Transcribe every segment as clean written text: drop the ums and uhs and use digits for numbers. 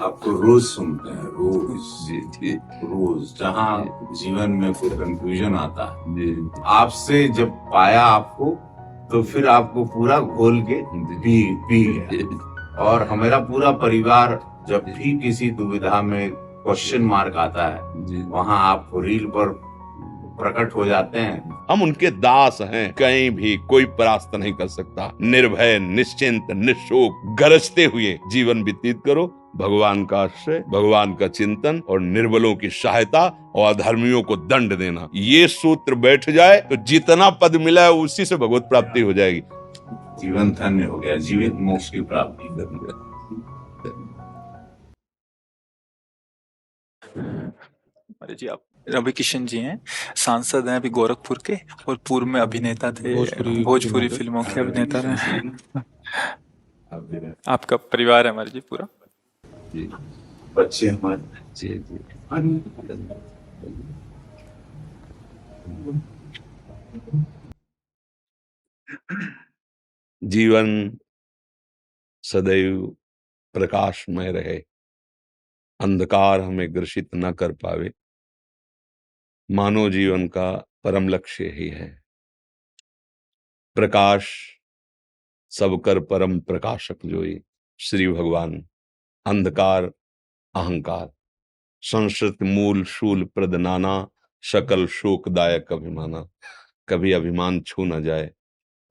आपको रोज सुनते हैं, रोज जी जी रोज, जहाँ जीवन में कोई कंफ्यूजन आता है, जी आपसे जब पाया आपको, तो फिर आपको पूरा घोल के पी गया। और हमारा पूरा परिवार जब भी किसी दुविधा में क्वेश्चन मार्क आता है, जी वहाँ आप रील पर प्रकट हो जाते हैं। हम उनके दास हैं, कहीं भी कोई परास्त नहीं कर सकता। निर्भय, निश्चिंत, निशोक, गरजते हुए जीवन व्यतीत करो। भगवान का आश्रय, भगवान का चिंतन और निर्बलों की सहायता और अधर्मियों को दंड देना, ये सूत्र बैठ जाए तो जितना पद मिला है उसी से भगवत प्राप्ति हो जाएगी। जीवन धन्य हो गया, जीवित मोक्ष की प्राप्ति। अरे जी, आप रवि किशन जी हैं, सांसद हैं अभी गोरखपुर के, और पूर्व में अभिनेता थे, भोजपुरी फिल्मों के अभिनेता रहे। आपका परिवार है हमारे जी पूरा। जी बच्चे हमारे। जी जी जीवन सदैव प्रकाशमय रहे, अंधकार हमें ग्रसित न कर पावे। मानव जीवन का परम लक्ष्य ही है प्रकाश सब कर परम प्रकाशक जोई। श्री भगवान अंधकार अहंकार संस्कृत मूल शूल प्रद नाना सकल शोकदायक अभिमाना। कभी अभिमान छू न जाए,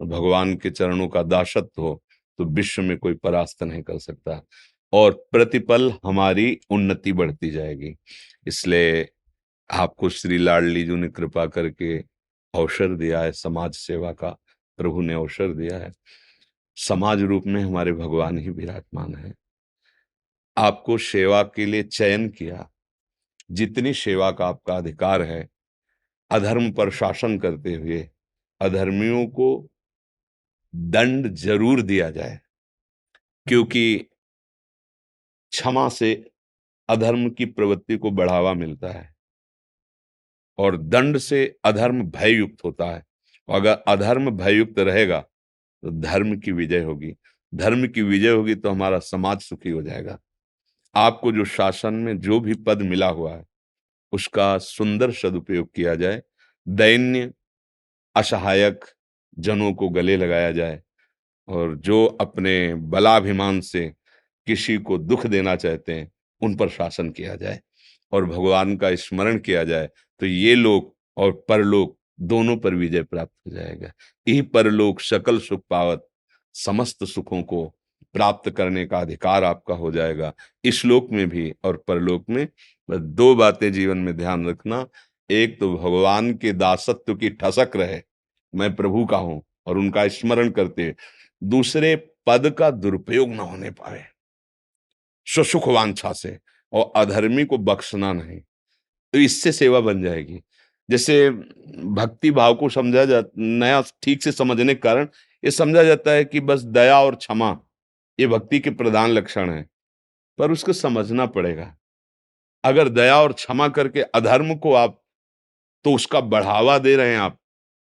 भगवान के चरणों का दासत्व हो तो विश्व में कोई परास्त नहीं कर सकता, और प्रतिपल हमारी उन्नति बढ़ती जाएगी। इसलिए आपको श्री लाडली जी ने कृपा करके अवसर दिया है, समाज सेवा का प्रभु ने अवसर दिया है। समाज रूप में हमारे भगवान ही विराजमान है। आपको सेवा के लिए चयन किया, जितनी सेवा का आपका अधिकार है, अधर्म पर शासन करते हुए अधर्मियों को दंड जरूर दिया जाए, क्योंकि क्षमा से अधर्म की प्रवृत्ति को बढ़ावा मिलता है और दंड से अधर्म भययुक्त होता है। अगर अधर्म भययुक्त रहेगा तो धर्म की विजय होगी, धर्म की विजय होगी तो हमारा समाज सुखी हो जाएगा। आपको जो शासन में जो भी पद मिला हुआ है उसका सुंदर सदुपयोग किया जाए, दैन्य असहायक जनों को गले लगाया जाए, और जो अपने बलाभिमान से किसी को दुख देना चाहते हैं उन पर शासन किया जाए और भगवान का स्मरण किया जाए, तो ये लोक और परलोक दोनों पर विजय प्राप्त हो जाएगा। यही परलोक सकल सुख पावत, समस्त सुखों को प्राप्त करने का अधिकार आपका हो जाएगा, इस लोक में भी और परलोक में। बस दो बातें जीवन में ध्यान रखना, एक तो भगवान के दासत्व की ठसक रहे, मैं प्रभु का हूं और उनका स्मरण करते, दूसरे पद का दुरुपयोग न होने पाए सुसुख वांछा से, और अधर्मी को बख्शना नहीं, तो इससे सेवा बन जाएगी। जैसे भक्ति भाव को समझा जा नया ठीक से समझने के कारण ये समझा जाता है कि बस दया और क्षमा ये भक्ति के प्रधान लक्षण है, पर उसको समझना पड़ेगा। अगर दया और क्षमा करके अधर्म को आप, तो उसका बढ़ावा दे रहे हैं आप,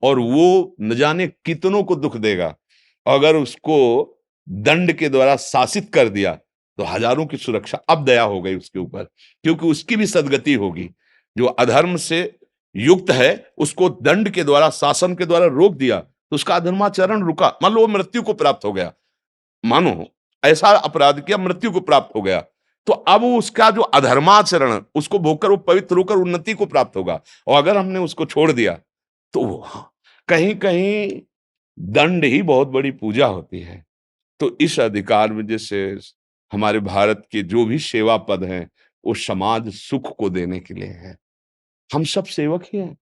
और वो न जाने कितनों को दुख देगा। अगर उसको दंड के द्वारा शासित कर दिया तो हजारों की सुरक्षा अब दया हो गई उसके ऊपर, क्योंकि उसकी भी सदगति होगी। जो अधर्म से युक्त है उसको दंड के द्वारा, शासन के द्वारा रोक दिया तो उसका अधर्माचरण रुका। मान लो वो मृत्यु को प्राप्त हो गया, मानो ऐसा अपराध किया मृत्यु को प्राप्त हो गया, तो अब उसका जो अधर्माचरण उसको भोगकर वो पवित्र होकर उन्नति को प्राप्त होगा। और अगर हमने उसको छोड़ दिया तो कहीं कहीं दंड ही बहुत बड़ी पूजा होती है। तो इस अधिकार में जैसे हमारे भारत के जो भी सेवा पद हैं वो समाज सुख को देने के लिए है। हम सब सेवक ही हैं,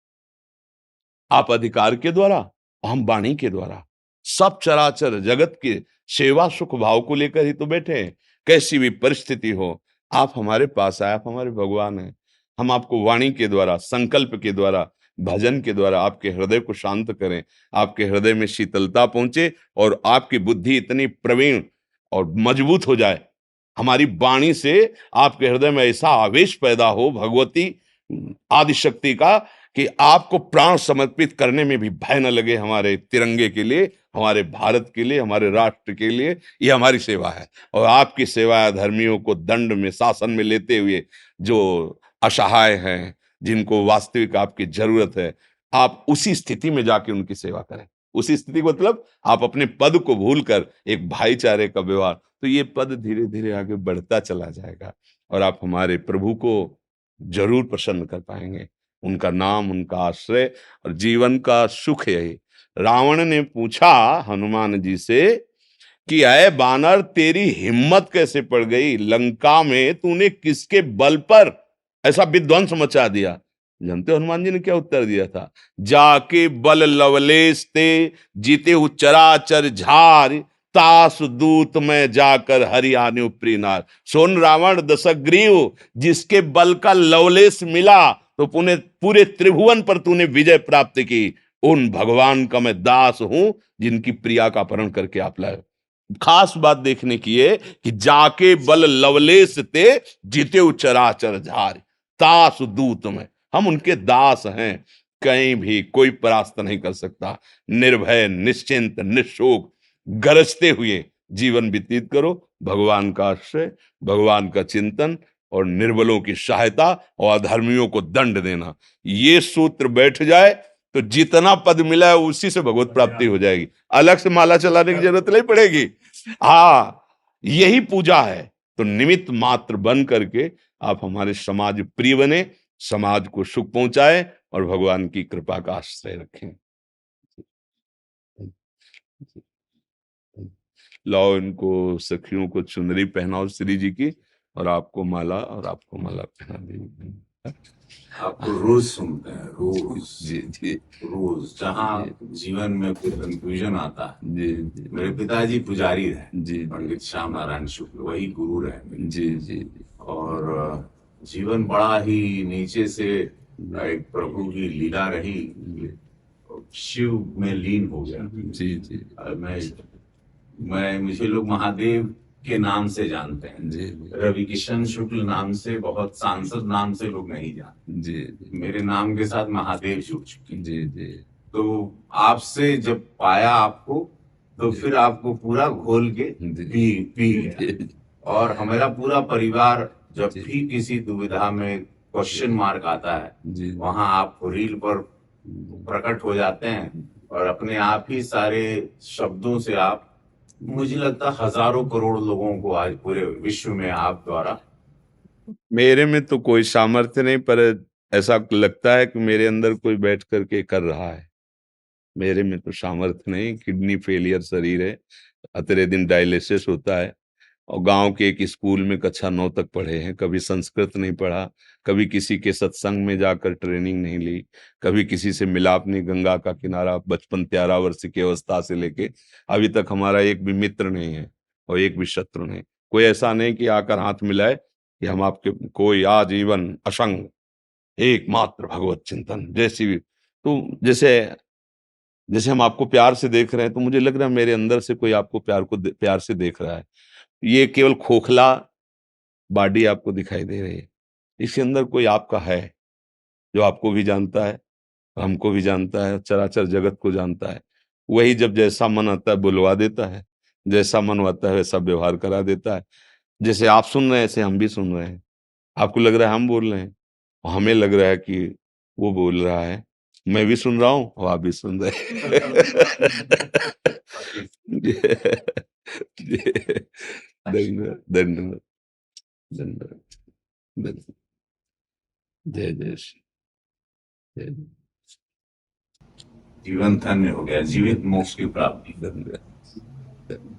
आप अधिकार के द्वारा, हम वाणी के द्वारा। सब चराचर जगत के सेवा सुख भाव को लेकर ही तो बैठे हैं। कैसी भी परिस्थिति हो, आप हमारे पास आए, आप हमारे भगवान हैं। हम आपको वाणी के द्वारा, संकल्प के द्वारा, भजन के द्वारा आपके हृदय को शांत करें, आपके हृदय में शीतलता पहुंचे और आपकी बुद्धि इतनी प्रवीण और मजबूत हो जाए, हमारी वाणी से आपके हृदय में ऐसा आवेश पैदा हो भगवती आदि शक्ति का, कि आपको प्राण समर्पित करने में भी भय न लगे हमारे तिरंगे के लिए, हमारे भारत के लिए, हमारे राष्ट्र के लिए। ये हमारी सेवा है। और आपकी सेवा अधर्मियों को दंड में, शासन में लेते हुए, जो असहाय हैं, जिनको वास्तविक आपकी जरूरत है, आप उसी स्थिति में जाके उनकी सेवा करें। उसी स्थिति का मतलब आप अपने पद को भूलकर एक भाईचारे का व्यवहार, तो ये पद धीरे धीरे आगे बढ़ता चला जाएगा और आप हमारे प्रभु को जरूर प्रसन्न कर पाएंगे। उनका नाम, उनका आश्रय और जीवन का सुख यही। रावण ने पूछा हनुमान जी से कि अय बानर, तेरी हिम्मत कैसे पड़ गई? लंका में तूने किसके बल पर ऐसा विध्वंस मचा दिया? जानते हो हनुमान जी ने क्या उत्तर दिया था? जाके बल लवलेश ते, जीते हु चराचर झार, तास दूत में जाकर हरियाणु प्रीनार। सोन रावण दशग्रीव, जिसके बल का लवलेश मिला तो पूरे त्रिभुवन पर तूने विजय प्राप्त की, उन भगवान का मैं दास हूं जिनकी प्रिया का अपहरण करके आप लाए। खास बात देखने की है कि जाके बल लवलेश ते, जीते चराचर झार, तास दूत में। हम उनके दास हैं, कहीं भी कोई परास्त नहीं कर सकता। निर्भय, निश्चिंत, निशोक, गरजते हुए जीवन व्यतीत करो। भगवान का आश्रय, भगवान का चिंतन और निर्बलों की सहायता और अधर्मियों को दंड देना, ये सूत्र बैठ जाए तो जितना पद मिला है उसी से भगवत प्राप्ति हो जाएगी। अलग से माला चलाने की जरूरत नहीं पड़ेगी। हाँ, यही पूजा है। तो निमित्त मात्र बन करके आप हमारे समाज प्रिय बने, समाज को सुख पहुंचाए और भगवान की कृपा का आश्रय रखें। लाओ इनको, सखियों को चुनरी पहनाओ श्री जी की, और आपको माला पहना दी। आपको रोज सुनते हैं, रोज जी जी रोज, जहाँ जीवन में कोई कंफ्यूजन आता है। जी जी मेरे पिताजी पुजारी रहे, जी पंडित श्याम नारायण शुक्ल, वही गुरु रहे मेरे। जी जी और जीवन बड़ा ही नीचे से एक प्रभु की लीला रही, शिव में लीन हो गया। जी जी मुझे लोग महादेव के नाम से जानते हैं। जी रवि किशन शुक्ल नाम से, बहुत सांसद नाम से लोग नहीं जानते। जी मेरे नाम के साथ महादेव जुड़ चुके। जी जी तो आपसे जब पाया आपको, तो फिर आपको पूरा घोल के पी गया। और हमारा पूरा परिवार जब भी किसी दुविधा में क्वेश्चन मार्क आता है, वहां आप रील पर प्रकट हो जाते हैं और अपने आप ही सारे शब्दों से आप, मुझे लगता हजारों करोड़ लोगों को आज पूरे विश्व में आप द्वारा। मेरे में तो कोई सामर्थ्य नहीं, पर ऐसा लगता है कि मेरे अंदर कोई बैठ करके कर रहा है। मेरे में तो सामर्थ्य नहीं, किडनी फेलियर शरीर है, अतरे दिन डायलिसिस होता है। और गांव के एक स्कूल में कक्षा 9 तक पढ़े हैं, कभी संस्कृत नहीं पढ़ा, कभी किसी के सत्संग में जाकर ट्रेनिंग नहीं ली, कभी किसी से मिलाप नहीं। गंगा का किनारा, बचपन 13 वर्ष की अवस्था से लेके अभी तक हमारा एक भी मित्र नहीं है और एक भी शत्रु नहीं। कोई ऐसा नहीं कि आकर हाथ मिलाए कि हम आपके, कोई आजीवन असंग एकमात्र भगवत चिंतन। जैसे जैसे हम आपको प्यार से देख रहे हैं, तो मुझे लग रहा है मेरे अंदर से कोई आपको प्यार से देख रहा है। ये केवल खोखला बॉडी आपको दिखाई दे रही है, इसके अंदर कोई आपका है जो आपको भी जानता है, हमको भी जानता है, चराचर जगत को जानता है। वही जब जैसा मन आता है बुलवा देता है, जैसा मन आता है वैसा व्यवहार करा देता है। जैसे आप सुन रहे हैं ऐसे हम भी सुन रहे हैं। आपको लग रहा है हम बोल रहे हैं, और हमें लग रहा है कि वो बोल रहा है। मैं भी सुन रहा हूँ और आप भी सुन रहे हैं। धन्यवाद धन्यवाद धन्यवाद धन्यवाद। जय जय श्री जय। जीवन धन्य हो गया, जीवित मोक्ष की प्राप्ति। धन्यवाद।